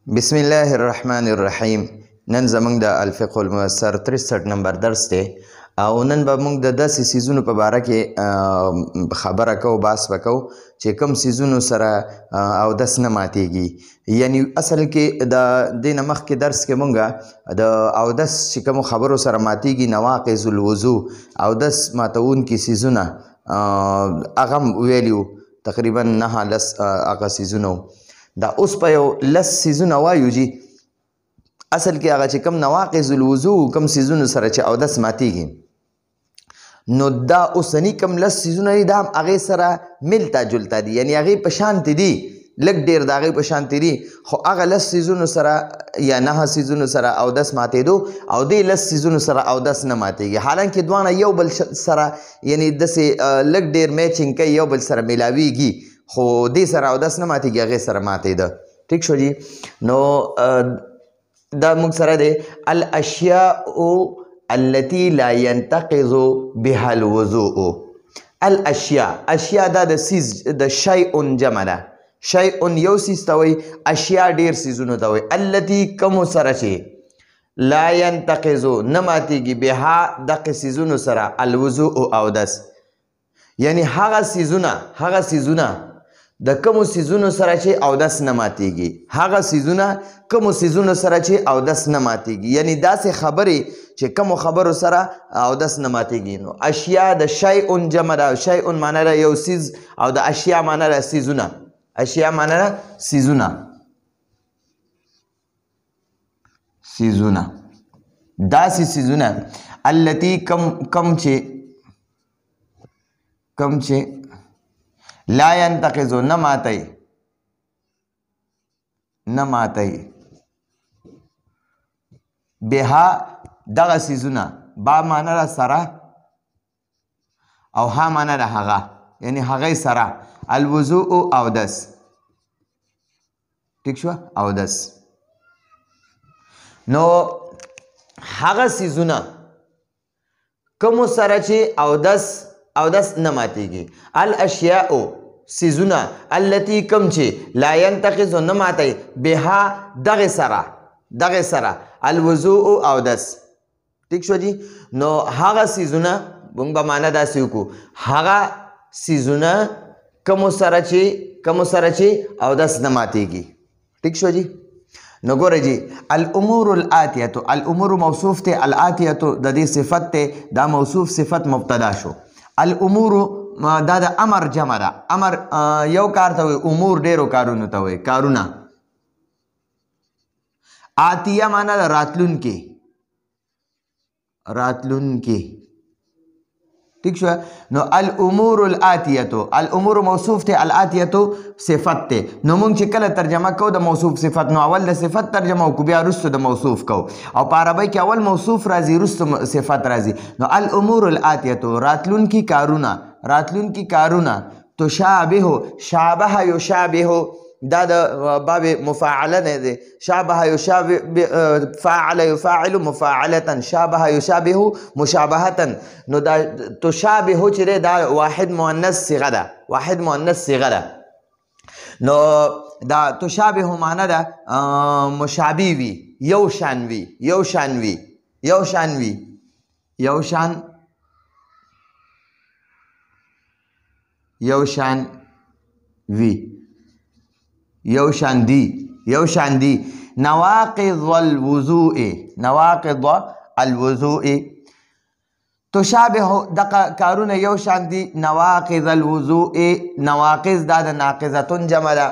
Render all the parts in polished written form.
بسم الله الرحمن الرحیم. نن زمونږ د الفقه الميسر 63 نمبر درس دی او نن به موږ د داسې څیزونو په باره کې خبره کوو، بحث به کوو چې کوم څیزونو سره اودس نه ماتیږي. یعنی اصل کې د دې نه مخکې درس کې موږ د اودس چې کومو خبرو سره ماتیږي، نواقض الوضو، اودس ماتونکي څیزونه هغه هم ویلي، تقریبا 9 هغه څیزونه. دا اوس په یو لس څیزونه وایو جي. اصل کې هغه چې کوم نواقض الوضو کوم څیزونو سره چې اودس ماتیږي، نو دا اوسني کوم لس څیزونه دي، دا هم هغې سره ملتا جلتا دي، یعنی هغې په شانتې دي، لږ ډېر د هغې په شانتې دي، خو هغه لس څیزونو سره یا 9 څیزونو سره اودس ماتېدو او دې لس څیزونو سره اودس نه ماتېږي. حالانکه دواړه یو بل سره یعنی داسې لږ ډېر میچنګ کوي، یو بل سره میلاویږي، خو دې سره اودس نه ماتېږي، هغې سره ماتېده. ټیک شو جي. نو دا موږ سره دی الاشیاء التي لا ينتقض بها الوضوء. الاشیاء، اشیاء دا د سیز د شیء جمع ده. شیء یو سیز ته وایي، اشیاء ډېر سیزونو ته وایي. التي کومو سره چې لا ينتقض نه ماتېږي بها دغه سیزونو سره الوضوء اودس، یعنی هغه سیزونه د کومو سیزونو سره چې اودس نه ماتیږي، هغه سیزونه کومو سیزونو سره چې اودس نه ماتیږي، یعنی داسې خبرې چې کومو خبرو سره اودس نه ماتیږي. نو اشیاء د شیء جمع ده. شیء معنی ده یو سیز او د اشیاء معنی ده سیزونه. اشیاء معنی ده سیزونه. داسې سیزونه التي کم چې لا ينتقض نه ماتي بها دغه سیزونه. با معنی ده سره او ها معنی ده هغه، یعنی هغې سره الوضوء اودس. ټیک شو، اودس. نو هغه سیزونه کومو سره چې اودس نه ماتیږي. الاشیاء سیزونه التي کوم چې لا ينتقض نه ماتي بها دغه سره الوضوء اودس. ټیک شو جی. نو هغه سیزونه موږ به معنی داسې وکړو، هغه سیزونه کومو سره چې اودس نه ماتیږي. ټیک شو جی. نو ګوره جی، الامور الاتیه، الامور موصوف ته، الاتیه د دې صفت ته، دا موصوف صفت مبتدا شو. الامور دا د امر جمع ده. امر یو کار ته وایي، امور ډېرو کارونو ته وایي، کارونه. آتیه معنی ده راتلونکي. ٹھیک شو. نو الامور الاتیه، الامور موصوف ته، الاتیه صفت ته. نو مونږ چې کله ترجمه کوو د موصوف صفت، نو اول د صفت ترجمه وکړو، بیا وروسته د موصوف کوو. او په عربی کې اول موصوف راځي، وروسته صفت راځي. نو الامور الاتیه راتلونکي کارونه. تشابه، شابه یشابه، دا د باب مفاعله نه دی. شابه یشابه، فاعل یفاعل مفاعله، شابه یشابه مشابهه. نو دا تشابه چې دی دا واحد مؤنث صیغه ده. نو دا تشابه معنی ده مشابه وي، یو شان دی. نواقض الوضوء تشابه، دغه کارونه یو شان دي. نواقض الوضوء، نواقض دا د ناقضتون جمع ده.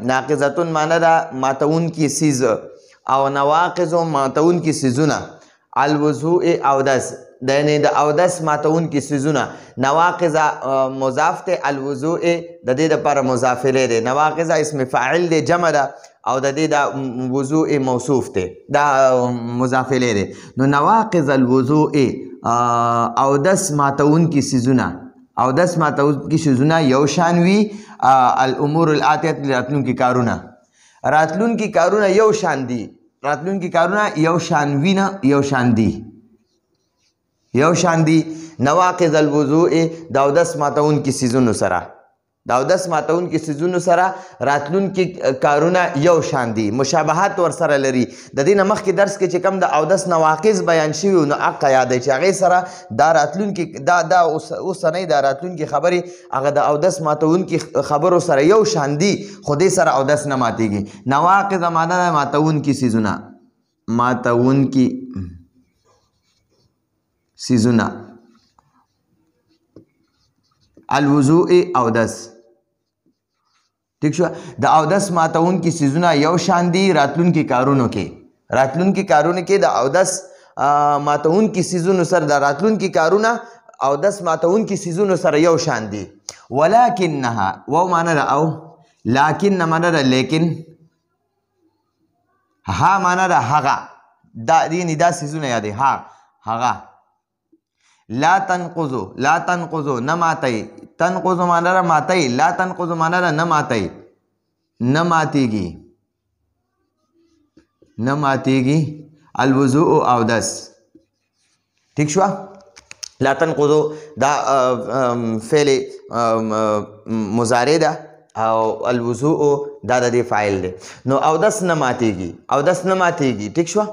ناقضتون معنی ده ماتون کی سیز، او نواقض ماتون کی سیزونه. الوضوء اودس، یعنی د اودس ماتون کی سیزونه. نواقض مضاف ته، الوضوء د دې دپاره مضاف الیه دی. نواقض اسم فاعل دی، جمع ده، او د دې د وضوء موصوف ته، دا مضاف الیه دی. نو نواقض الوضوء اودس ماتون کی سیزونه یو شان وي. الامور الاتیه راتلونکي کارونه یو شان دي. یو شان دي. نواقض الوضوء د اودس ماتون کی سیزونو سره، د اودس ماتونکي څیزونو سره راتلونکي کارونه یو شان دي، مشابهت ورسره لري. د دې نه مخکې درس کې چې کوم د اودس نواقض بیان شوي نو هغه یاد دی چې هغې سره دا راتلونکي دا اوسنۍ دا راتلونکي خبرې هغه د اودس ماتونکي خبرو سره یو شان دي، خو دې سره اودس نه ماتېږي. نواقض معنا ده ماتونکي څیزونه، ماتونکي څیزونه. الوضوء اودس، ٹھیک شو. د اودس ماتونکي څیزونه یو شان دي راتلونکي کارونو کې د اودس ماتونکي څیزونو سره د راتلونکي کارونه اودس ماتونکي څیزونو سره یو شان دي. ولکنها و معنا ده او، لکن معنا ده لیکن، ها معنا ده هغه، دا څیزونه یادې هغه. لا تنقضو، لا تنقضو نه ماتئ، تنقضو معنا ده ماتئ، لا تنقضو معنا ده نه ماتئ، نه ماتېږي الوضوء اودس، ٹھیک شوه. لا تنقضو دا فعل مضارع ده او الوضوء دا د دې فاعل دی. نو اودس نه ماتېږي، ٹھیک شوه.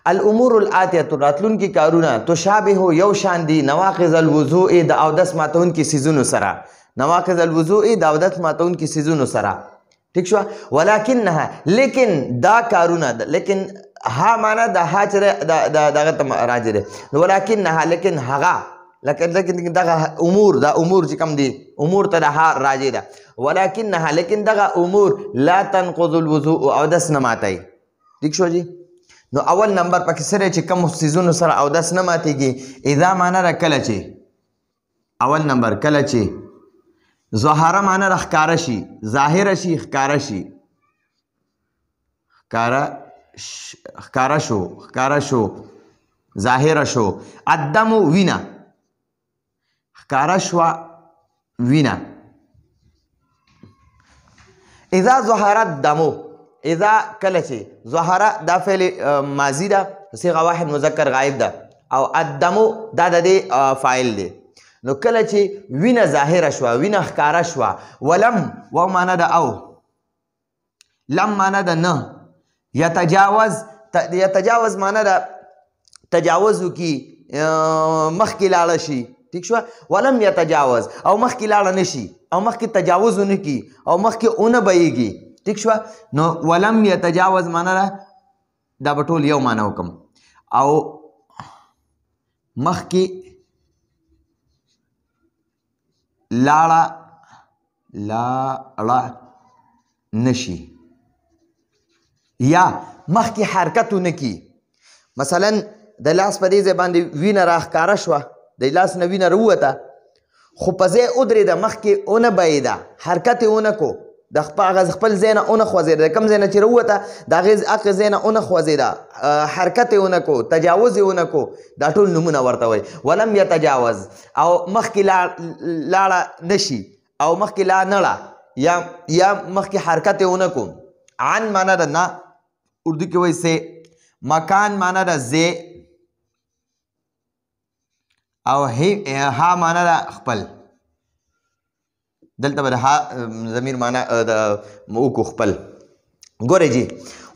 الامور الاتیه راتلونکي کارونه تشابه یو شان دي نواقض الوضوء د اودس ماتونکي څیزونو سره، نواقض الوضوء د اودس ماتونکي څیزونو سره، ټیک شو. ولکنها لیکن دا کارونه، لیکن ها معنا د ها چې دغه ته راجع دی. ولکنها لیکن هغه، لیکن دغه امور، دا امور چې کوم دي امور ته د ها راجع ده. ولکنها لیکن دغه امور لا تنقض الوضوء اودس نه ماتوي، ټیک شو جی. نو اول نمبر پکې سره چې کوم څیزونو سره اودس نه ماتېږي اذا معنا ده کله چې، اول نمبر کله چې ظاهره معنا ده ښکاره شي، ظاهره شي، ښکاره شي، ښکاره شو، ظاهره شو. الدم وینه، ښکاره شوه وینه. اذا ظهر الدم، اذا کله چې ظهره دا فعل ماضي ده صيغه واحد مذکر غائب ده او الدم دا د دې فاعل دی. نو کله چې وینه ظاهره شوه، وینه ښکاره شوه. ولم و معنا ده او، لم معنا ده نه. یتجاوز معنا ده تجاوز وکي، مخکې لاړه شي، ٹھیک شو. ولم یتجاوز او مخکې لاړه نشي او مخکې تجاوز ونه کی او مخکې اونه بهیږي، ٹھیک شو. نو ولم یتجاوز معنا ده دا به ټول یو معنا وکم، او مخکې لاړه نشي یا مخکې حرکت ونه کی. مثلا د لاس په دې ځای باندې وینه راښکاره شوه، د لاس نه وینه راووته خو په ځای ودرېده، مخکې ونه بهېده، حرکت یې ونه کو، د هغه خپل ځای نه ونه خوځېده، د کوم ځای نه چې راووته د هغې ځای نه ونه خوځېده، حرکت یې ونه کو، تجاوز یې ونه کو، دا ټول نومونه ورته وایي. ولم یتجاوز او مخکې لاړه نشي او مخکې لا نړه یا مخکې حرکت یې ونه کو. عن معنا ده نه، اردو کې وایي سه. مکان معنا ده ځای او ها معنا ده خپل، دلته به د ها ضمیر معنا د وکړو خپل. ګورئ جی،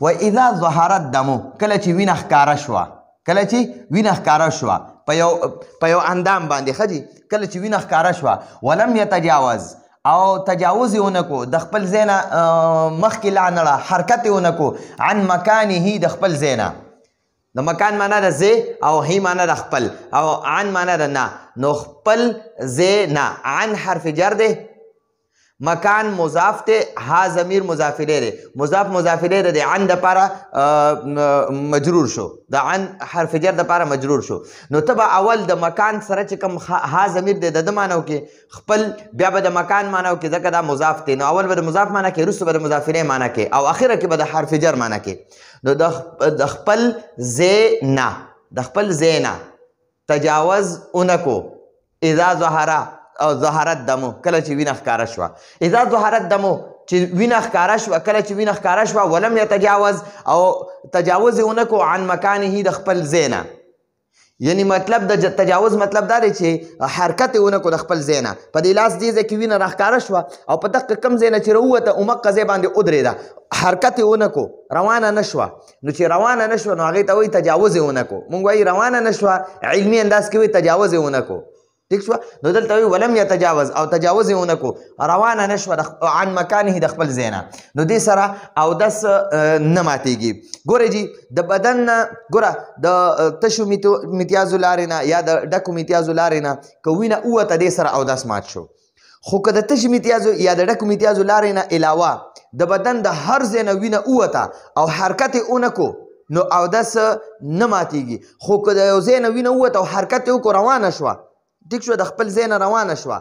و اذا ظهر الدم، کله چې وینه ښکاره شوه، کله چې وینه ښکاره شوه په یو اندام باندې، ښه جي، کله چې وینه ښکاره شوه. ولم یتجاوز او تجاوز یې ونه کو، د خپل ځای نه مخکې لا نړه، حرکت یې ونه کو. عن مکانه، د خپل ځای نه، د مکان معنا ده ځای او هی معنا ده خپل او عن معنا ده نه. نو خپل ځای نه، عن حرف جر ده، مکان مضاف ته، ها ضمیر مضاف الیه دی، مضاف مضاف الیه دی، عن د پاره مجرور شو، د عن حرف جر د پاره مجرور شو. نو ته به اول د مکان سره چې کوم ها ضمیر دی د معنی وکړي خپل، بیا به د مکان معنی وکړي ځکه دا مضاف دی. نو اول به د مضاف معنی کوي، وروسته به د مضاف الیه معنی کوي او اخره کې به د حرف جر معنی کوي. نو د خپل ځای نه، د خپل ځای نه تجاوز اونکو. اذا ظهره او ظهرت دمو، کله چې وینه ښکاره شوه. اذا ظهرت دمو، چې وینه ښکاره شوه، کله چې وینه ښکاره شوه. ولم یتجاوز او تجاوز یې ونه کو عن مکانه، د خپل ځای نه. یعنی مطلب د تجاوز مطلب دا دی چې حرکت یې ونه کړو د خپل ځای نه په دې لاس دې ځای کې وینه راښکاره شوه او په دغه کم ځای نه چې راووته عمقه ځای باندې ودرېده حرکت یې ونه کړو روانه نه شوه نو چې روانه نه شوه نو هغې ته وایي تجاوز یې ونه کړو موږ وایي روانه نه شوه علمي انداز کې وایي تجاوز یې ونه کړو ټیک شوه نو دلته وایي ولم یتجاوز او تجاوز یې ونه کړو روانه نه شوه عن مکانه د خپل ځای نه نو دې سره اودس نه ماتېږي ګوره جي د بدن نه ګوره د تشو میتیازو لارې نه یا د ډکو میتیازو لارې نه که وینه ووته دې سره اودس مات شو خو که د تشو میتیازو یا د ډکو میتیازو لارې نه علاوه د بدن د هر ځای نه وینه ووته او حرکت یې ونه کړو نو اودس نه ماتېږي خو که د یو ځای نه وینه ووته او حرکت یې وکړو روانه شوه ټیک شو د خپل ځای نه روانه شوه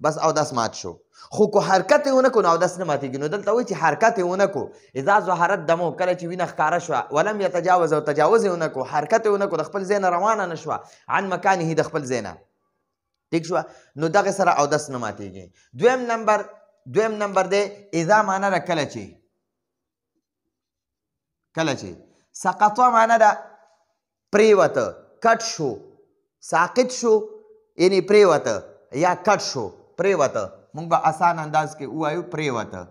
بس اودس مات شو خو که حرکت یې ونه کړو نو اودس نه ماتېږي نو دلته وایي چې حرکت یې ونه کړو اذا ظهرت دمو کله چې وینه ښکاره شوه ولم یتجاوز او تجاوز یې ونه کړو حرکت یې ونه کړو د خپل ځای نه روانه نه شوه عن مکانه د خپل ځای نه ټیک شوه نو دغه سره اودس نه ماتېږي دویم نمبر دی اذا معنا ده کله چې سقطه معنا ده پریوته کټ شو ساقط شو یعنی پریوته یا کټ شو پریوته موږ به آسان انداز کې ووایو پریوته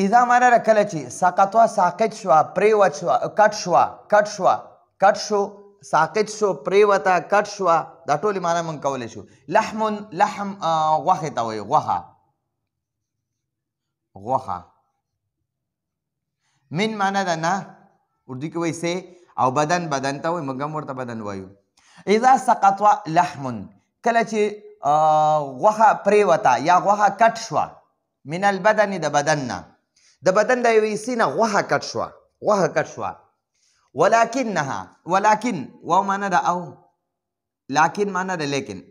اذا معنا ده کله چې سقطه ساقط شوه پریوت شوه کټ شو ساقط شو پریوته کټ شوه دا ټولې معنا موږ کولی شو لحم غوښې ته وایي غوښه من معنا ده نه اردو کې وایي سه او بدن ته وایي موږ هم ورته بدن وایو اذا سقط لحم کله چې غوښه پریوته یا غوښه کټ شوه من البدن د بدن نه د بدن د یوې حصې نه غوښه کټ شوه ولكن واو معنا ده او لكن معنا ده لیکن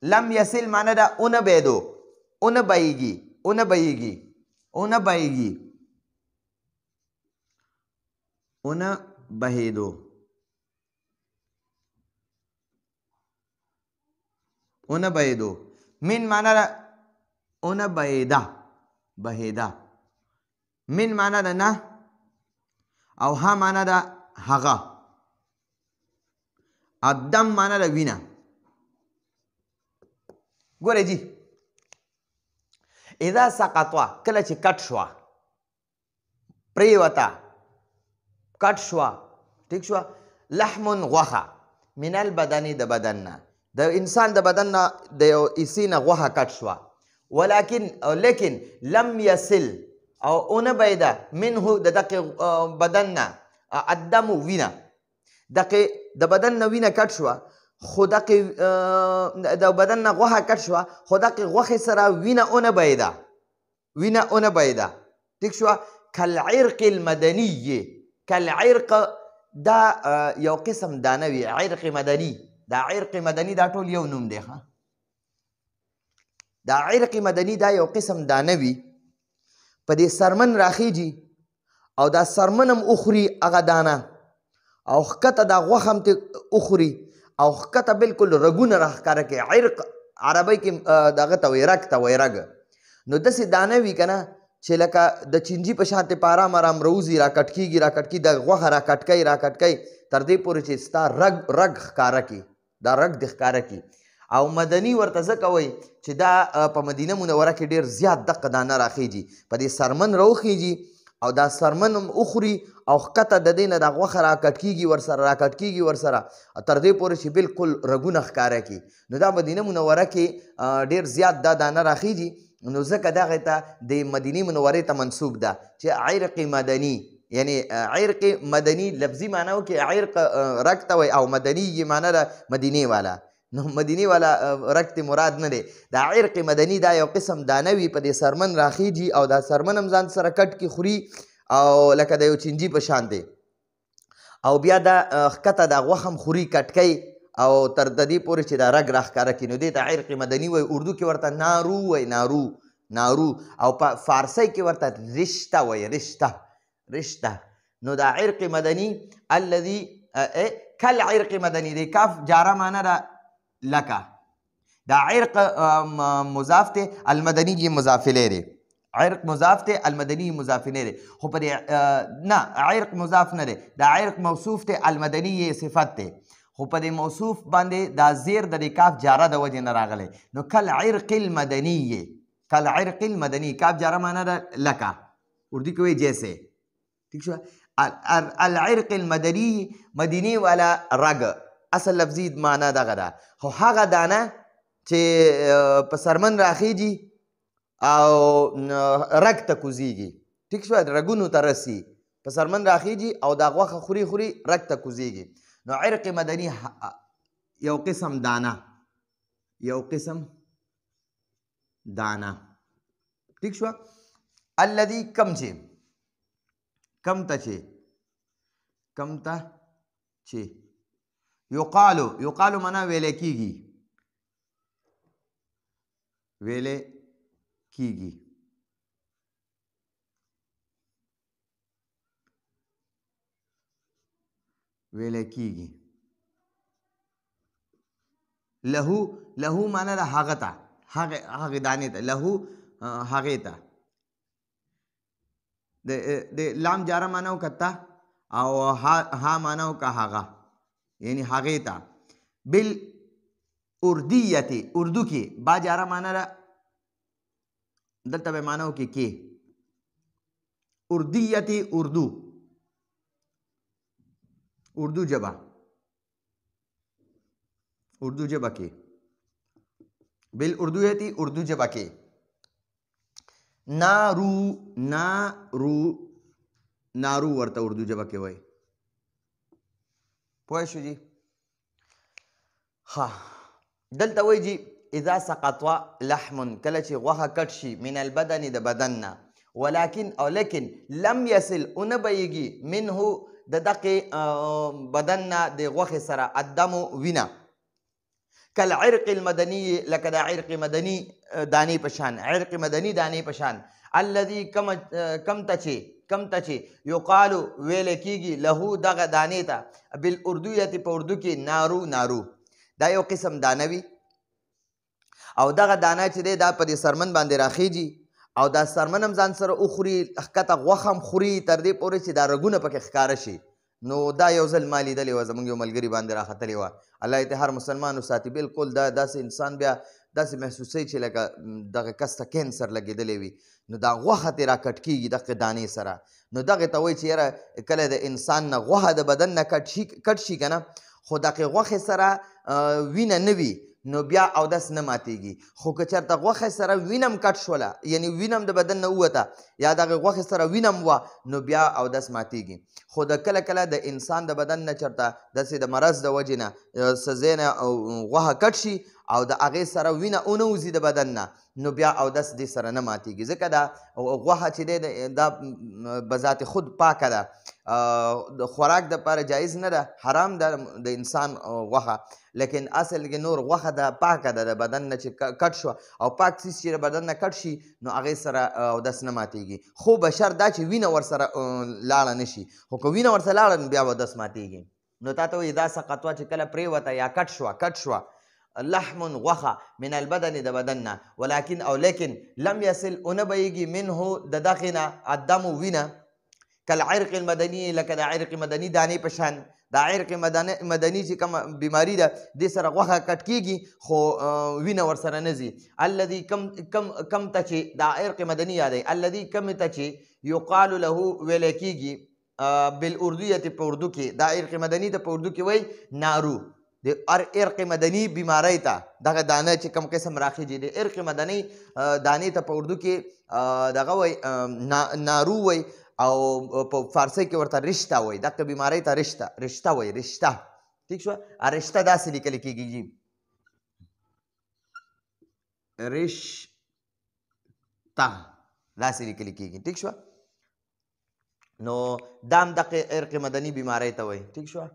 لم يصل معنا ده اون بهیدو من معنا ده اون بهیده من معنا ده نه او ها معنا ده هغه الدم معنا ده وینه ګوره جی اذا سقطوا کله چې کټ شوه پریوته کټ شوه ټیک شوه لحم غوښه من البدن د بدن نه د انسان د بدن نه د یو حصې نه غوښه کټ شوه لیکن لم یصل او اونه بیده منه د دقې بدن نه الدم وینه دقې د بدن نه وینه کټ شوه خو دقې د بدن نه غوښه کټ شوه خو دقې غوښې سره وینه ونه بیده ټیک شوه کالعرق المدني کالعرق دا یو قسم دانه وي عرق مدني دا عرق مدني دا ټول یو نوم دی دا عرق مدني دا یو قسم دانه وي په دې سرمن راخیږي او دا سرمن هم اخوري هغه دانه او ښکته دا غوښه هم اخوري او ښکته بلکل رګونه راښکاره کوي عرق عربۍ کې دغه ته وایي رګ ته وایي رګ نو داسې دانه وي که نه چې لکه د چینجي په شانتې په ارام راوځي راکټ کېږي د غوښه راکټ کوي تر دې پورې چې ستا رګ ښکاره کړي دا رګ دې ښکاره کړي او مدني ورته ځکه وایي چې دا په مدینه منوره کې ډېر زیات دقه دانه راخیږي په دې سرمن راوخیږي او دا سرمن هم اخوري او ښکته د دې نه دا غوښه راکټ کېږي ورسره تر دې پورې چې بلکل رګونه ښکاره کړي نو دا مدینه منوره کې ډېر زیات دا دانه راخیږي نو ځکه دغې ته د مدینې منورې ته منسوب ده چې عرق مدني یعنی عرق مدني لفظي معنا وکړي عرق رګ ته وایي او مدني یې معنا ده مدینې والا نو مدینې والا رګ ته مراد نه دی دا عرق مدني دا یو قسم دانه وي په دې سرمن راخیږي او دا سرمن هم ځان سره کټ کې خوري او لکه د یو چینجي په شان دی او بیا دا ښکته دا غوښه هم خوري کټ کوي او تر د دې پورې چې دا رګ راښکاره کړي نو دې ته عرق مدني وایي اردو کې ورته نارو وایي نارو او په فارسی کې ورته رشته وایي رشته نو دا عرق مدني الذي کل عرق مدني دی کاف جاره معنا ده لکه دا عرق مضاف ته، المدني یې مضاف الیه دی. عرق مضاف ته، المدني مضاف الیه دی. خو په دې نه عرق مضاف نه دی، دا عرق موصوف ته، المدني یې صفت دی. خو په دې موصوف باندې دا زیر د دې کاف جاره د وجې نه راغلی. نو کل عرق المدني، کل عرق المدني، کاف جاره معنا ده لکه، اردو کې وایي جیسے. ٹھیک شو. العرق المدني، مدینی والا رګ، اصل لفظي معنا دغه ده. خو هغه دانه چې په سرمن راخیږي او رګ ته کوزیږي. ټیک شو، رګونو ته رسي، په سرمن راخیږي او دا غوښه خوري خوري رګ ته کوزیږي. نو عرق مدني یو قسم دانه، یو قسم دانه. ٹیک شو. الذي کم چې، کم ته چې، کم ته چې یقالو، یقالو معنا ویلې کیږي، ویلې کیږي. ویلې کیږي. لهو، لهو معنا ده هغه ته، هغه دانې ته، لهو هغې ته. د لام جاره معنا وکړه او ها معنا وکړه هغه، یعنی هغې ته. بل اردیته، اردو کې با جاره معنا ده، دلته به معنا وکړي کې. اردیته اردو، اردو ژبه، اردو ژبه کې. بل اردیته اردو ژبه کې. نارو، نارو، نارو ورته اردو ژبه کې وایي. پوه شو جی؟ ها دلته وایي جی اذا سقط لحم، کله چې غوښه کټ شي، من البدن د بدن نه، ولكن او لیکن لم يصل اونه بیږي منه د دقې بدن نه د غوښې سره الدم وینه، کالعرق المدني، لکه د عرق مدني دانې په شان، عرق مدني دانې په شان. الذي کم ته چې یقالو ویل کیږي له دغه دانې ته، بالاردویت په اردو کې نارو، نارو. دا یو قسم دانه وي او دغه دانه چې دی دا په دې سرمن باندې راخیږي او دا سرمن هم ځان سره وخوري، ښکته غوښه هم خوري تر دې پورې چې دا رګونه پکې ښکاره شي. نو دا یو ځل ما لیدلې وه، زموږ یو ملګري باندې راختلې وه. الله دې هر مسلمان وساتي. بالکل دا داسې انسان بیا داسې محسوسوي چې لکه دغه کس ته کینسر لګېدلی وي. نو دا غوښه ترې راکټ کېږي دغه دانې سره. نو دغې ته وایي چې یاره کله د انسان نه غوښه د بدن نه کټ شي که نه، خو دغې غوښې سره وینه نه وي نو بیا اودس نه ماتېږي. خو که چېرته غوښې سره وینه هم کټ شوله، یعنې وینه هم د بدن نه ووته یا دغې غوښې سره وینه هم وه، نو بیا اودس ماتېږي. خو د کله کله د انسان د بدن نه چېرته داسې د مرض د وجې نه څه ځای نه غوښه کټ شي او د هغې سره وینه ونه وځي د بدن نه، نو بیا اودس دې سره نه ماتېږي. ځکه دا غوښه چې دی دا بذات خود پاکه ده، د خوراک دپاره جایز نه ده، حرام ده د انسان غوښه. لیکن اصل کې نور غوښه ده پاکه ده د بدن نه چې کټ شوه او پاک څیز چې د بدن نه کټ شي نو هغې سره اودس نه ماتېږي. خو بشر دا چې وینه ورسره لاړه نه شي، خو که وینه ورسره لاړه نو بیا اودس ماتېږي. نو تا ته وایي دا سقطوه چې کله پرېوته یا کټ شوه لحم غوښه من البدن د بدن نه، ولكن او لیکن لم يصل ونه بیږي منه د دغې نه الدم وینه، کالعرق المدني، لکه د عرق مدني دانې په شان. دا عرق مدني چې کومه بیماري ده دې سره غوښه کټ کېږي خو وینه ورسره نه ځي. الذي کم ته چې دا عرق مدني یادوي، الذي کم ته چې یقال له ویلی کېږي بالاردویت په اردو کې، دا عرق مدني ته په اردو کې وایي نارو. د عرق مدني بیماری ته دغه دانه چې کوم قسم راخیږي د عرق مدني دانې ته په اردو کې دغه وایي نارو وایي او په فارسی کې ورته رشته وایي. دغه بیماری ته رشته وایي، رشته. ٹھیک شوه؟ رشته داسې لیکل کېږي، رشته داسې لیکل کېږي. ٹھیک شوه؟ نو دا هم دغه عرق مدني بیماری ته وایي. ٹھیک شوه؟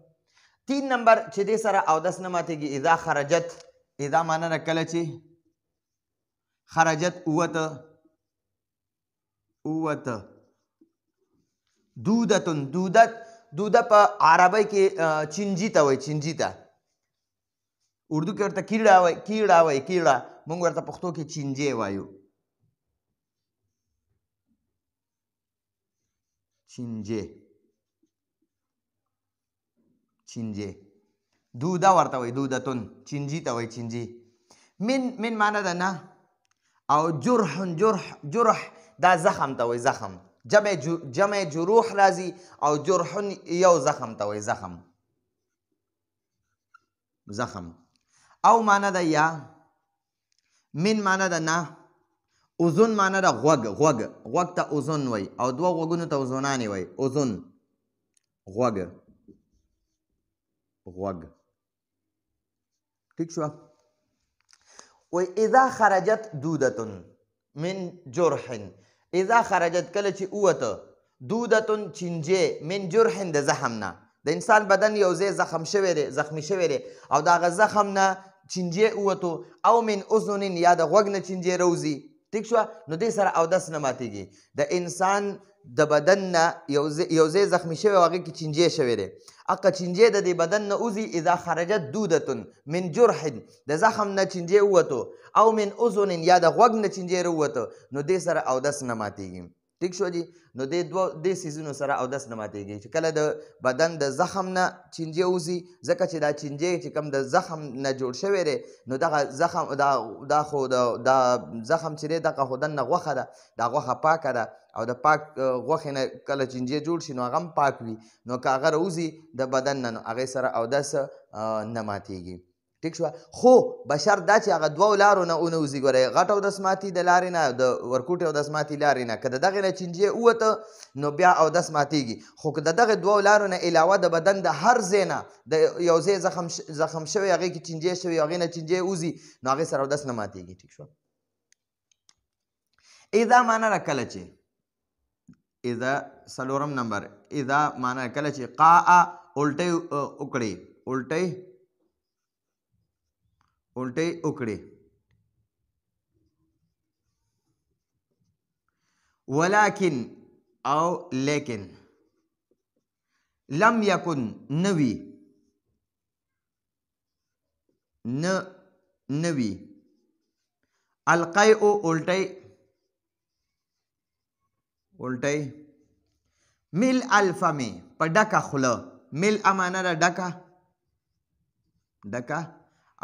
3 نمبر چې دې سره اودس نه ماتېږي، اذا خرجت، اذا معنا ده کله چې خرجت اووته، دودتن، دوده په عربی کې چینجي ته وایي، چینجي ته. اردو کې ورته کیړه وایي، کیړه وایي، کیړه. موږ ورته پښتو کې چینجې وایو. چینجې، چینجې. دوده ورته وایي، دودتون. چینجي ته وایي چینجي. من معنا ده نه. او جرح، جرح دا زخم ته وایي، زخم. جمع جروح راځي او جرح یو زخم ته وایي، زخم. زخم. او معنا ده یا. من معنا ده نه. اذن معنا ده غوږ، غوږ ته اذن وایي او دوه غوږونو ته اذنانې وایي. اذن، غوږ. ٹھیک شو. وی اذا خرجت دودتن من جرح، اذا خرجت کله چې اوته دودتن چینجې من جرح د زخم نه. د انسان بدن یو ځای زخم شوی دی، زخمی شوی دی او د هغه زخم نه چینجې اوتو، او من اذن یا د غوږ نه چینجې روزي. ٹھیک شو. نو دې سره اودس نه ماتېږي. د انسان د بدن نه یو ځای زخمی شوی او هغې کې چینجې شوی دی، هغه چینجې د دې بدن نه وځي. اذا خرجت دودتن من جرح، د زخم نه چینجې ووتو، او من اذن یا د غوږ نه چینجې راووتو، نو دې سره اودس نه ماتېږي. ٹھیک شو جی. نو دې څیزونو سره اودس نه ماتېږي چې کله د بدن د زخم نه چینجې وځي، ځکه چې دا چینجې چې کوم د زخم نه جوړ شوی دی، نو دغه زخم دا خو دا زخم چې دی دغه خو دننه غوښه ده، دا غوښه پاکه ده او د پاک غوښې نه کله چینجې جوړ شي نو هغه هم پاک وي. نو که هغه راوځي د بدن نه نو هغې سره اودس نه ماتېږي. ٹھیک شو. خو بشر دا چې هغه دوو لارو نه ونوځي. ګورئ، غټ اودس ماتي د لارې نه، د ورکوټې اودس ماتي لارې نه. که د دغې نه چینجې ووته نو بیا اودس ماتېږي. خو که د دغې دوو لارو نه علاوه د بدن د هر ځای نه د یو ځای زخم شوی، هغې کې چینجې شوي، هغې نه چینجې وځي، نو هغې سره اودس نه ماتېږي. ٹھیک شو. اذا معنا ده کله چې، اذا څلورم نمبر، اذا معنا کله چې قاء الټۍ وکړي، الټۍ وکړي. ولكن او لیکن، لم یکن نوی، نوی، القیء الټۍ، مل الفم په ډکه خوله. مل معنا ده ډکه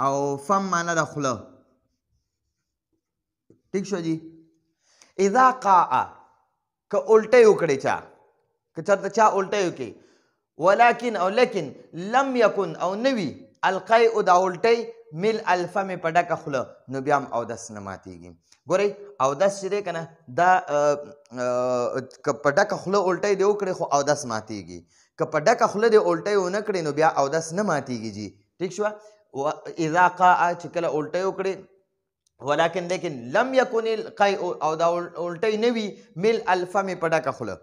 او فم معنا ده خوله. ٹھیک شو جی. اذا قاء که الټۍ وکړي چا، که چېرته چا الټۍ وکړي، ولکن او لیکن، لم یکن او نوي، القیء دا الټۍ، مل الفم په ډکه خوله، نو بیا هم اودس نه ماتېږي. ګورئ، اودس چې دی که نه دا که په ډکه خوله الټۍ دې وکړې خو اودس ماتېږي. که په ډکه خوله دې الټۍ ونه کړې نو بیا اودس نه ماتېږي جي. ٹھیک شوه. اذا قاء چې کله الټۍ وکړې، ولکن لیکن لم یکن القیء او دا الټۍ نه وي، مل الفم په ډکه خوله.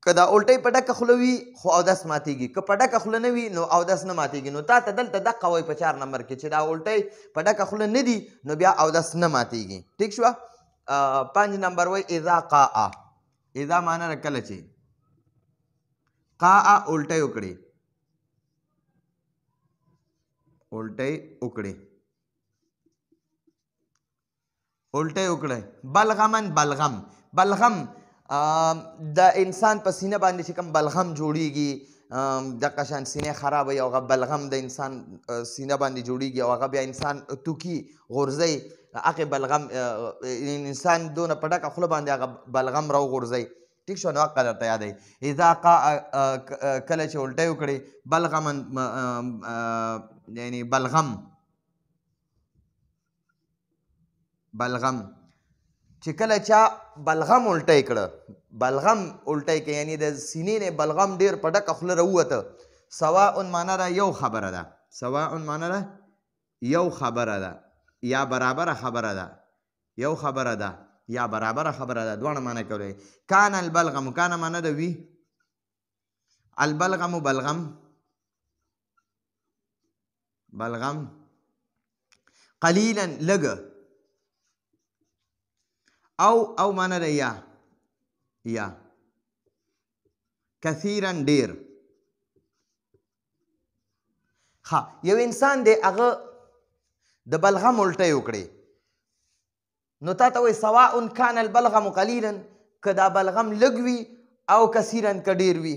که دا الټۍ په ډکه خوله وي خو اودس ماتېږي، که په ډکه خوله نه وي نو اودس نه ماتېږي. نو تا ته دلته دقه وایي په 4 نمبر کې چې دا الټۍ په ډکه خوله نه دي نو بیا اودس نه ماتېږي. ٹھیک شوه. 5 نمبر وایي اذا قاء. اذا معنا ده کله چې قاء الټۍ وکړي، الټۍ وکړي. بلغمن، بلغم د انسان په سینه باندې چې کوم بلغم جوړیږي، دغه شان سینې خراب وي او هغه بلغم د انسان سینه باندې جوړیږي او هغه بیا انسان توکي غورځوي، هغې بلغم انسان دونه په ډکه خوله باندې هغه بلغم راوغورځوي. ٹھیک شو. نو هغه درته یادوي. اذا قاء کله چې الټۍ وکړي، بلغمن یعنی بلغم چې کله چا بلغم الټۍ کړه، بلغم الټۍ کې یعنی د سینې نه بلغم ډېر په ډکه خوله راووته. سواء معنا ده یو خبره ده، سواء معنا ده یو خبره ده یا برابره خبره ده، یو خبره ده یا برابره خبره ده، دواړه معنا کوي. کان البلغم، کان معنا ده وي، البلغم بلغم، قلیلا لږ، او معنا ده یا، کثیرا ډیر، ها یو انسان دی هغه د بلغم الټۍ وکړې نو تا ته وایي سواء کان البلغم قلیلا که دا بلغم لږ وي او کثیرا که ډېر وي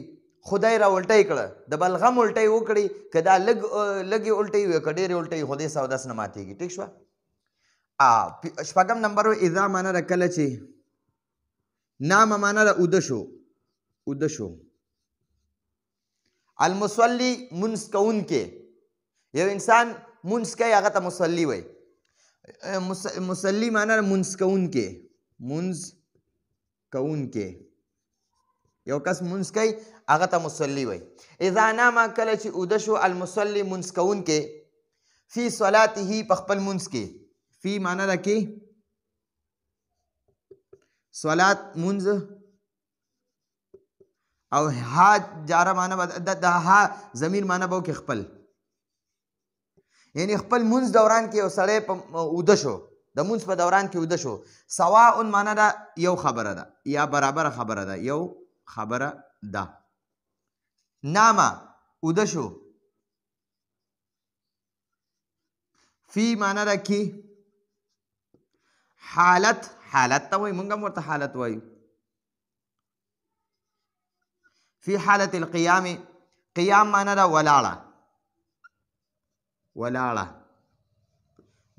خدای را الټۍ کړه د بلغم الټۍ وکړي که دا لږې الټۍ وي که ډېرې الټۍ وي خدای سودس نه ماتېږي ټیک شوه شپږم نمبر اذا معنا ده کله چې نام معنا ده اوده شو المصلي منځ کوونکی یو انسان منځ کوي هغه ته مصلي وایي مصلي معنا ده منځ کوونکی یو کس منځ کوي هغه ته مصلي وایي اذا نام کله چې اوده شو المصلي منځ کوونکی فی صلاته په خپل منځ کې فی معنا ده کې صلات منځ او ها جاره معنا د ها ضمیر معنا به وکړي خپل یعنی خپل منځ دوران کې یو سړی په اوده شو د منځ په دوران کې اوده شو سواء معنا ده یو خبره ده یا برابره خبره ده یو خبره ده نامه اوده شو فی معنا ده کې حالت ته وایي مونږ هم ورته حالت وایو فی حالت القیام قیام معنا ده ولاړه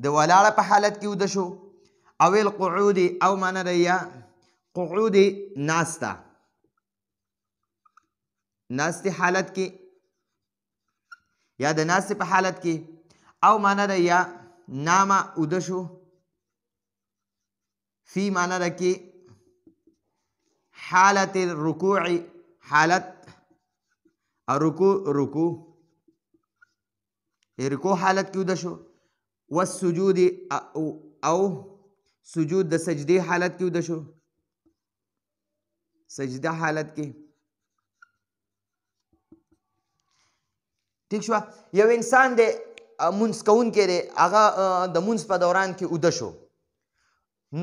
د ولاړه په حالت کې اوده شو او القعود او معنا ده یا قعود ناستې حالت کې یا د ناستې په حالت کې او معنا ده یا نامه اوده شو فی معنا ده کې حالت الرکوع حالت رکوع حالت کې اوده شو والسجود او سجود د سجدې حالت کې اوده شو سجده حالت کې ٹھیک شوه یو انسان دی منځ کوونکی دی هغه د منځ په دوران کې اوده شو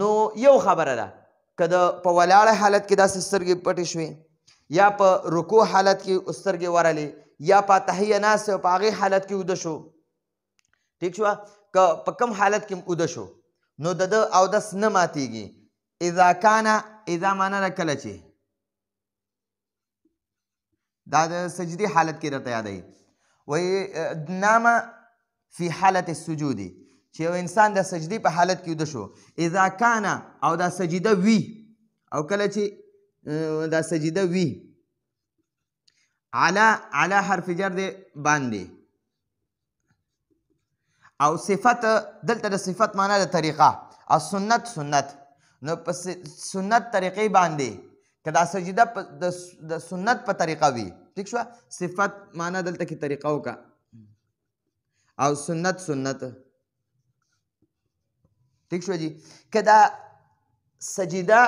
نو یو خبره ده که په ولاړه حالت کې داسې سترګې پټې شوې یا په رکوع حالت کې سترګې ورلې یا په تحیه ناست په هغې حالت کې اوده شو ټیک شوه که په کم حالت کې اوده شو نو د ده اودس نه ماتېږي اذا معنا ده کله چې دا د سجدې حالت کې درته یادوي وایي نامه فی حالت السجود چې یو انسان د سجدې په حالت کې اوده شو اذا کان او دا سجده وي او کله چې دا سجده وي علی حرف جر دی باندې او صفت دلته د صفت معنا د طریقه او سنت نو په سنت طریقې باندې که دا سجده د سنت په طریقه وي ٹھیک شوه صفت معنا دلته کې طریقه وکړه او سنت ٹھیک شوه جی که دا سجده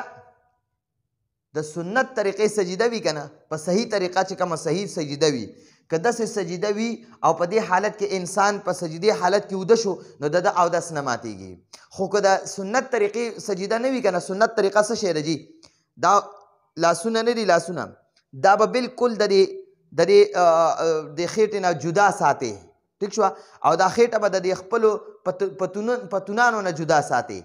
د سنت طریقې سجده وي که نه په صحیح طریقه چې کومه صحیح سجده وي که داسې سجده وي او په دې حالت کې انسان په سجدې حالت کې اوده شو نو د ده اودس نه ماتېږي خو که د سنت طریقې سجده نه وي که نه سنت طریقه څه شی ده جي دا لاسونه نه دي لاسونه دا به بالکل د دې خېټې نه جدا ساتي ټیک شوه او دا خېټه به د دې خپلو پتونانو نه جدا ساتي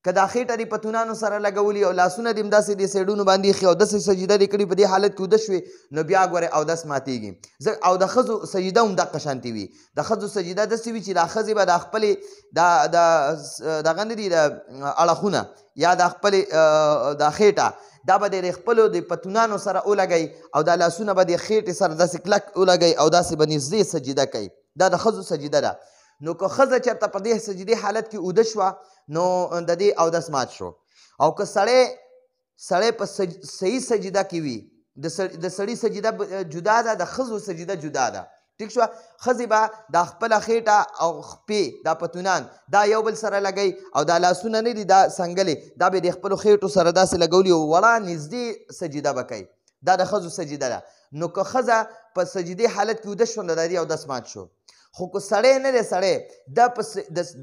که دا خېټه دې پتونانو سره لګولي او لاسونه دې همداسې دې سایډونو باندې ایښي او داسې سجده دې کړي په دې حالت کې اوده شوې نو بیا ګورې اودس ماتېږي او د ښځو سجده هم دقه شانتې وي د ښځو سجده داسې وي چې دا ښځې به د خپلې دغه نه دي د اړخونه یا د خپلې دا خېټه دا به د خپلو د پتونانو سره ولګوي او دا لاسونه به د خېټې سره داسې کلک ولګوي او داسې به نږدې سجده کوي دا د ښځو سجده ده نو که ښځه چېرته په دې سجدې حالت کې اوده شوه نو د دې اودس مات شو او که سړی په صحیح سجده کې وي د سړي سجده جدا ده د ښځو سجده جدا ده ټیک شوه ښځې به دا خپله خېټه او خپې دا پتونان دا یو بل سره لګوي او دا لاسونه نه دي دا څنګلې دا به د خپلو خېټو سره داسې لګولي او وړه نږدې سجده به کوي دا د ښځو سجده ده نو که ښځه په سجدې حالت کې اوده شوه نو د دې اودس مات شو خو که سړی نه دی سړی دا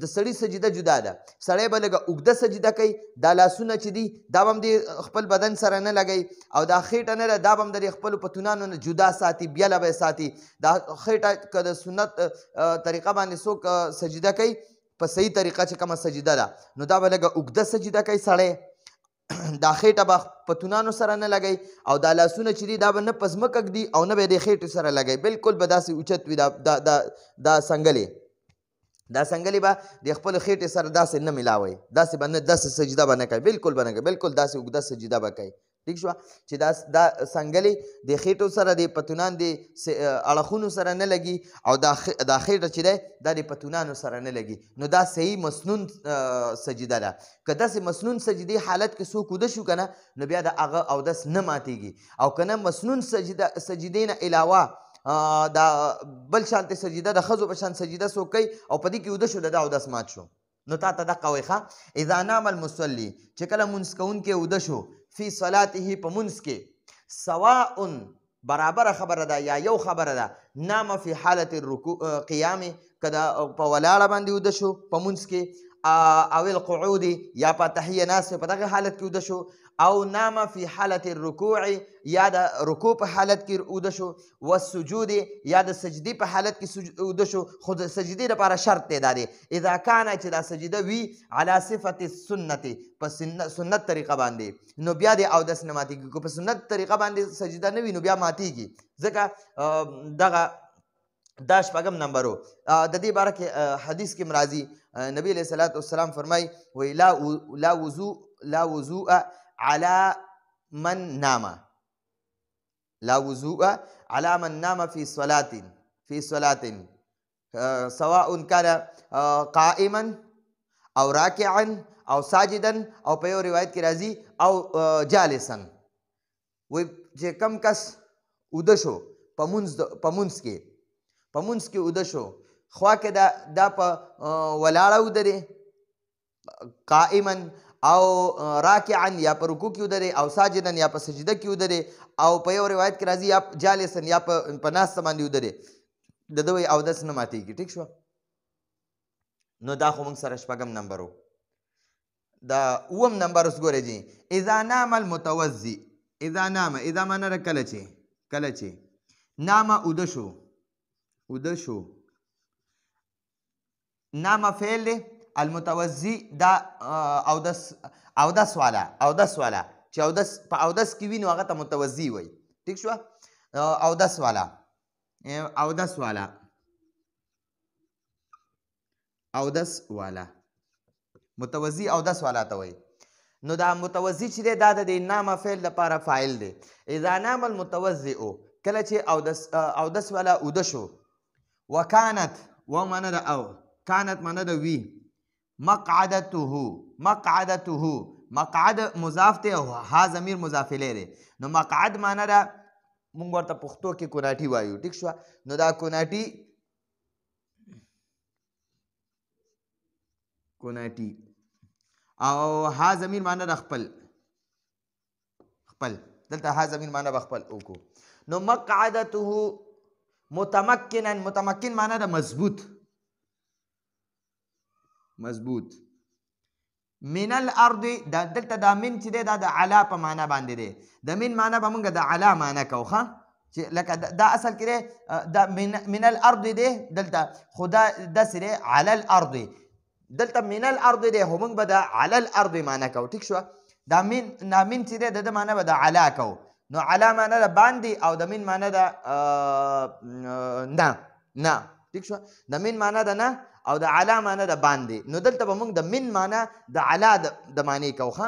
د سړي سجده جدا ده سړی به لږه اوږده سجده کوي دا لاسونه چې دي دا به هم د خپل بدن سره نه لګوي او دا خېټه نه ده دا به هم د خپلو پتونانو نه جدا ساتي بیله به یې ساتي دا خېټه که د سنت طریقه باندې څوک سجده کوي په صحیح طریقه چې کومه سجده ده نو دا به لږه اوږده سجده کوي سړی دا خېټه به پتونانو سره نه لګوي او دا لاسونه چې دي دا به نه په ځمکه ږدي او نه به یې د خېټې سره لګوي بلکل به داسې اوچت وي دا څنګلې دا څنګلې به د خپلو خېټې سره داسې نه ملاوي داسې به نه داسې سجده به نه کوي بلکل به نه کوي بلکل داسې اوږده سجده به کوي ٹھیک شوه چې دا څنګلې د خېټو سره د پتونان د اړخونو سره نه لګي او دا خېټه چې دی دا د پتونانو سره نه لګي نو دا صحیح مسنون سجده ده که داسې مسنون سجدې حالت کې څوک اوده شو که نه نو بیا د هغه اودس نه ماتېږي او که نه مسنون سجدې نه علاوه دا بل شانتې سجده د ښځو په شان سجده څوک کوي او په دې کې اوده شو د ده اودس مات شو نو تا ته دقه وایي ښه اذا نام المصلي چې کله مونځ کوونکی اوده شو فی صلاته په مونځ کې سواء برابره خبره ده یا یو خبره ده نام فی حالت قیام که په ولاړه باندې اوده شو په مونځ کې او القعود یا په تحیه ناست په دغه حالت کې اوده شو او نام فی حالت الرکوع یا د رکوع په حالت کې اوده شو والسجود یا د سجدې په حالت کې اوده شو خو د سجدې لپاره شرط دی دا دی اذا کان چې دا سجده وي علی صفت السنت په سنت طریقه باندې نو بیا د اودس نه ماتېږي که په سنت طریقه باندې سجده نه وي نو بیا ماتېږي ځکه دغه دا شپږم نمبر و د دې باره کې حدیث کې راځي نبی علیه الصلاة والسلام فرمایي وایي لا وضوء على من نام لا وضوء على من نام في صلاة سواء كان قائما او راكعا او ساجدا او په یو روایت کې راځي او جالسا وایي چې کم کس اوده شو په مونځ کې اوده شو خوا کې دا په ولاړه اوده دی قائما او راکعا یا په رکوع کې اوده دی او ساجدا یا په سجده کې اوده دی او په یو روایت کې راځي یا جالسا یا په ناسته باندې اوده دی د ده وایي اودس نه ماتېږي ټیک شوه نو دا خو موږ سره شپږم نمبر و دا اووم نمبر اوس ګورئ جي اذا نام المتوضي اذا نام اذا معنی ده کله چې نام اوده شو نام فعل دی المتوضي دا اودس والا چې په اودس کې وي نو هغه ته متوضي وایي ټیک شوه اودس والا متوضي اودس والا ته وایي نو دا متوضي چې دی دا د نام فعل لپاره فاعل دی اذا نام المتوضئ کله چې اودس والا اوده شو وکانت و معنی ده او كانت معنی ده وی مقعدته مقعد مضاف ته او ها ضمیر مضاف الیه دی نو مقعد معنی ده مونږ ورته پښتو کې کوناټي وایو ټیک شوه نو دا کوناټي او ها ضمیر معنی ده خپل دلته ها ضمیر معنی به خپل وکړو نو مقعدته متمکن معنی ده مضبوط من الارض دلته دا من چې دی دا د علا په معنا باندې دی د من معنا به موږ د علا معنا کوو ښه چې لکه دا اصل کې دی دا من الارض دی دلته خو دا داسې دی علی الارض دلته من الارض دی خو موږ به د علی الارض معنا کوو ټیک شوه دا من چې دی د ده معنا به د علا کوو نو علا معنا ده باندې او د من معنا ده نه ټیک شوه د من معنا ده نه او د علا معنا ده باندې نو دلته به موږ د من معنا د علا د معنی کوو ښه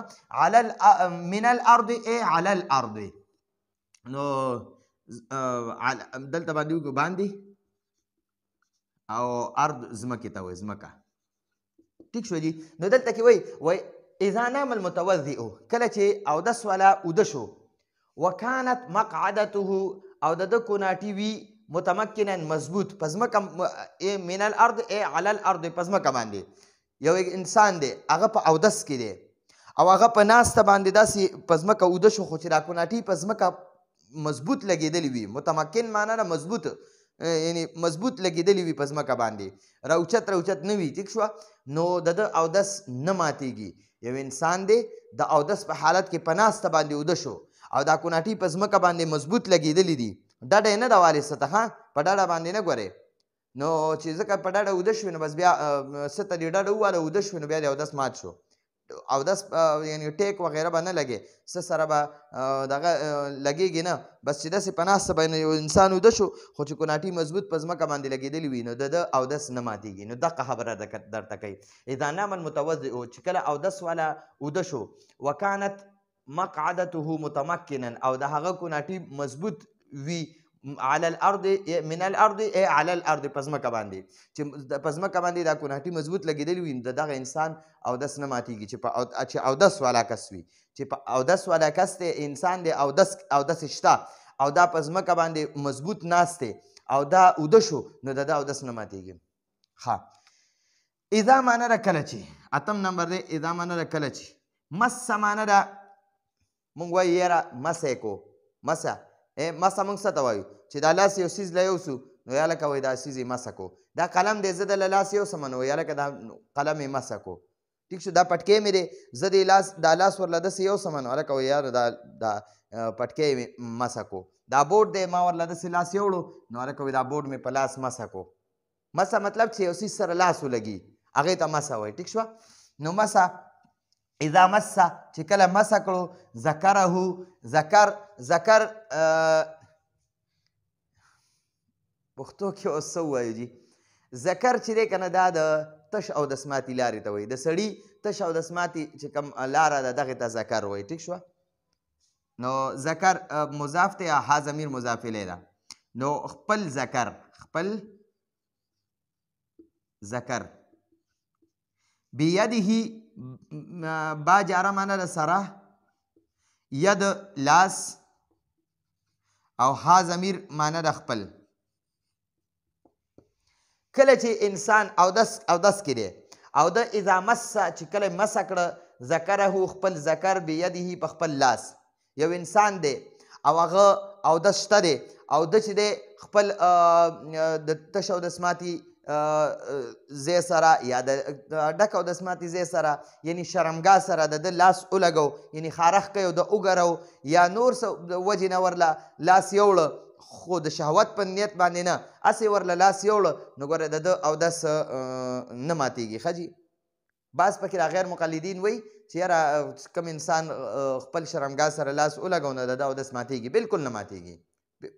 من الارض ای علی الارض نو دلته باندې وکړو باندې او ارض ځمکې ته وایي ځمکه ټیک شو جي نو دلته کې وایي اذا نام المتوضئ کله چې اودس والا اوده شو وکانت مقعدته او د ده کوناټي وي متمکنا مضبوط په ځمکه من الارض ای علی الارض په ځمکه باندې یو انسان دی هغه په اودس کې دی او هغه په ناسته باندې داسې په ځمکه اوده شو خو چې دا کوناټي په ځمکه مضبوط لګېدلی وي متمکن معنا ده مضبوط یعنی مضبوط لګېدلی وي په ځمکه باندې راوچت نه وي ټیک شوه نو د ده اودس نه ماتېږي یو انسان دی د اودس په حالت کې په ناسته باندې اوده شو او دا کوناټي په ځمکه باندې مضبوط لګېدلي دي ډډه یې نه ده والېسته ته په ډډه باندې نه ګورې نو چې ځکه په ډډه اوده شوې نو بس بیا څه ته دې ډډه وواله اوده شوې نو بیا د اودس مات شو اودس یعنی ټیک وغیره به نه لګې څه سره به دغه لګېږي نه بس چې داسې په ناسته باندې یو انسان اوده شو خو چې کوناټي مضبوط په ځمکه باندې لګېدلي وي نو د ده اودس نه ماتېږي نو دغه خبره درته کوي اذا نام المتوضئ چې کله اودس والا اوده شو وکانت مقعدته متمکنا او د هغه کوناټي مضبوط وي على الارض من الارض اي على الارض په ځمکه باندې چې په ځمکه باندې دا کوناټي مضبوط لګېدلی وي د دغه انسان اودس نه ماتېږي چې اودس والا کس وي چې په اودس والا کس دی انسان دی اودس شته او دا په ځمکه باندې مضبوط ناست دی او دا اوده شو نو د ده اودس نه ماتېږي ښه اذا معنه ده کله چې اتم نمبر دی اذا معنه ده کله چې مس معنه ده مونږ وایو یاره مسه کو مسه مسه مونږ څه ته وایو چې دا لاس یو څیز له یوسو نو یا لکه وایي دا څیز یې مسه کو دا قلم دی زه د له لاس یوسم نو یا لکه دا قلم یې مسه کو ټیک شو دا پټکی مې دی زه دا لاس ورله داسې یوسم نو هلکه وایي یاره دا پټکی مې مسه کو دا بورډ دی ما ورله داسې لاس یوړو نو هلکه وایي دا بورډ مې په لاس مسه کو مسه مطلب چې یو څیز سره لاس ولګي هغې ته مسه وایي ټیک شوه نو مسه اذا مسه چې کله مسه کړو ذکر پښتو کې اوس څه ووایو جي ذکر چې دی که نه دا د تش او د سماتي لارې ته وایي د سړي تش او د سماتي چې کوم لاره ده دغې ته ذکر وایي ټیک شوه نو ذکر مضاف ته ها ضمیر مضاف الیه ده نو خپل ذکر بیده با جاره معنی ده سره ید لاس او ها ضمیر معنی ده خپل کله چې انسان اودس کې دی او د اذا مسه چې کله مسه کړه ذکره خپل ذکر بیده په خپل لاس یو انسان دی او هغه اودس شته دی او ده چې دی خپل د تش او د سماتي ځای سره یا د ډک او د سماتي ځای سره یعنی شرمګاه سره د ده لاس ولګو یعنی خارښ کوي او د وګرو یا نور څه د وجې نه ورله لاس یوړه خو د شهوت په نیت باندې نه هسې ورله لاس یوړه نو ګوره د ده اودس نه ماتېږي ښه جي بعض پکې را غیر مقلدین وایي چې یاره کوم انسان خپل شرمګاه سره لاس ولګو نو د ده اودس ماتېږي بالکل نه ماتېږي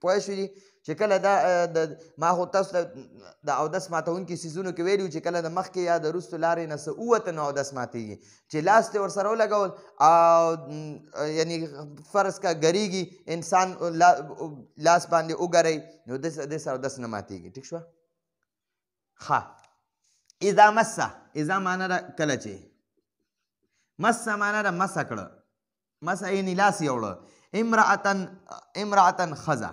پوه شو دي چې کله دا ما خو تاسو ته د اودس ماتونکي څیزونو کې ویلي چې کله د مخکې یا د وروستو لارې نه څه ووته نو اودس ماتېږي چې لاس دې ورسره ولګول او یعنی فرض کا ګریږي انسان لاس باندې وګرئ نو دې سره اودس نه ماتېږي ټیک شوه ښه اذا اذا معنی ده کله چې مسه معنی ده مسه کړه مسه یعنی لاس یوړه امرأة خزه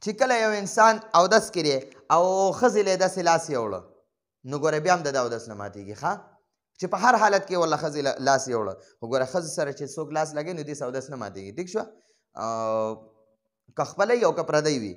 چې کله یو انسان اودس کړي او ښځې له داسې لاس یوړه نو ګوره بیا هم د ده اودس نه ماتېږي ښه چې په هر حالت کې والله ښځې لاس یوړه خو ګوره ښځې سره چې څوک لاس لګوي نو دې سه اودس نه ماتېږي ټیک شوه که خپله وي او که پردی وي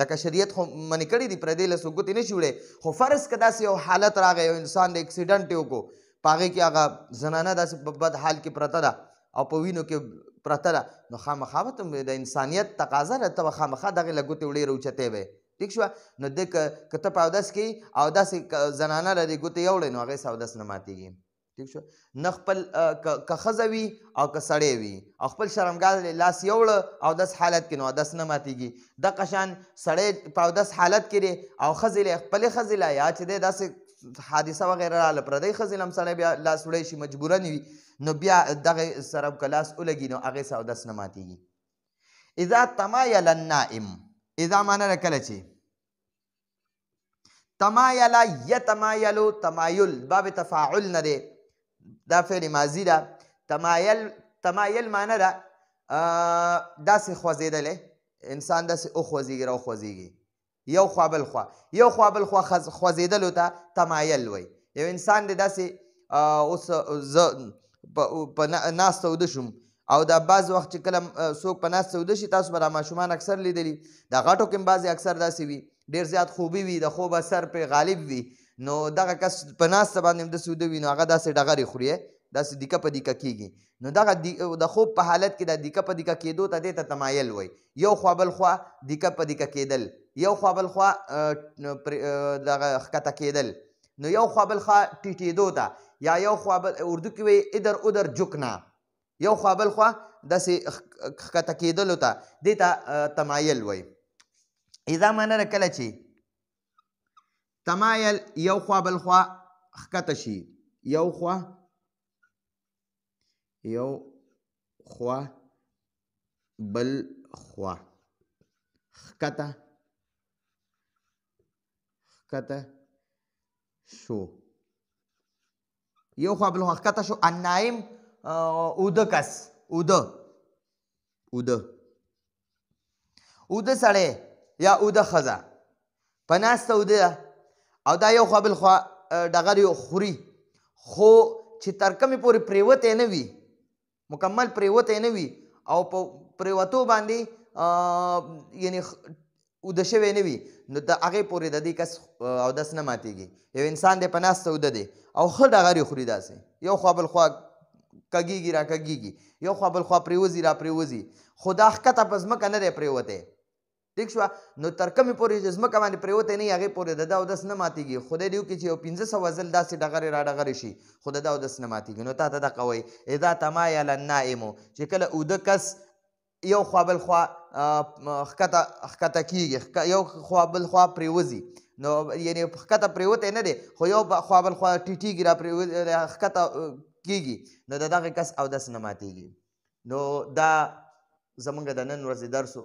لکه شریعت خو منې کړي دي پردی له څوک ګوتې نه شي وړی خو فرض که داسې یو حالت راغی یو انسان د اکسیډنټ یې وکړو په هغې کې هغه زنانه داسې په بد حال کې پرته ده او په وینو کې پرته ده نو خامخا به د انسانیت تقاضا ده ته به خامخا دغې له ګوتې وړې راوچتې به ټیک شوه نو دې که ته په اودس کې او داسې زنانه لرې ګوتې یوړې نو هغې سه اودس نه ماتېږي ټیک شو نه خپل که ښځه وي او که سړی وي او خپل شرمګاه لاس یوړه اودس حالت کې نو اودس نه ماتېږي دغه شان سړی په اودس حالت کې دی او ښځې له خپلې ښځې له یا چې دی داسې حادثه وغیره راله پردی ښځې له هم سړی بیا لاس وړی شي مجبورن وي نو بیا دغه سره که لاس ولګي نو هغې سه اودس نه ماتېږي اذا تمایل النائم اذا معنی ده کله چې تمایل یتمایلو تمایل باب تفاعل نه دی دا فعل ماضي ده تمایل معنی ده داسې خوځېدلی انسان داسې وخوځېږي راوخوځېږي یو خوا بل خوا خوځېدلو ته تمایل وایي یو انسان دی داسې اوس زه په ناسته اوده شوم او دا بعض وخت چې کله څوک په ناسته ویده شي تاسو به دا ماشومان اکثر لیدلي دا غټو کې هم بعضې اکثر داسې وي ډېر زیات خوبي وي د خوب اثر پرې غالب وي نو دغه کس په ناسته باندې هم داسې ویده وي نو هغه داسې ډغرې خوري داسې دیکه په دیکه کېږي نو دغه د خوب په حالت کې د دیکه په دیکه کېدو ته دې ته تمایل وایي یو خوا بل خوا دیکه په دیکه کېدل یو خوا بل خوا دغه ښکته کېدل نو یو خوا بل خوا ټیټېدو ته یا یو خوا بل اردو کې وایي ادر ادر جکنا یو خوا بل خوا داسې ښکته کېدلو ته دې ته تمایل وایي اذا معنی کله چې تمایل یو خوا بل خوا ښکته شي یو خوا بل خوا ښکته شو یو خوا بل خوا ښکته شو النایم اوده کس اوده سړی یا اوده ښځه په ناسته اوده او دا یو خوا بل خوا ډغرې خوري خو چې تر کومې پورې پرېوتی نه وي مکمل پرېوتی نه وي او په پرېوتو باندې یعنی اوده شوی نه وي نو د هغې پورې د دې کس اودس نه ماتېږي یو انسان دی په ناسته اوده دی او ښه ډغرې خوري داسې یو خوا بل خوا کږېږي را کږېږي یو خوا بل خوا پرېوځي را پرېوځي خو دا ښکته په ځمکه نه دی پرېوتی ټیک شوه نو تر کومې پورې چې ځمکه باندې پرېوتی نه وي هغې پورې د ده اودس نه ماتېږي خدای دې وکړي چې یو 500 ځل داسې ډغرې را ډغرې شي خو د ده اودس نه ماتېږي نو تا ته دغه وایي اذا تمایل النائم چې کله اوده کس یو خوا بل خوا ښکته کېږي یو خوا بل خوا پرېوځي نو یعنې ښکته پرېوتی نه دی خو یو خوا بل خوا ټیټېږي را ښکته کېږي نو د دغه کس اودس نه ماتېږي نو دا زمونږ د نن ورځې درس و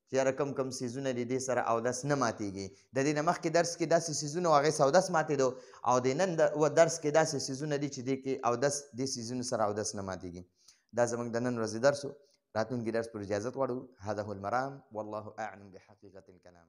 چې یاره کم کم څیزونه دي دې سره اودس نه ماتېږي د دې نه مخکې درس کې داسې څیزونه و هغې سه اودس ماتېدو او د نن درس کې داسې څیزونه دي چې دې کې اودس دې څیزونو سره اودس نه ماتېږي دا زموږ د نن ورځې درس و راتلونکي درس پر اجازت غواړو هذا هو المرام والله اعلم بحقیقة الکلام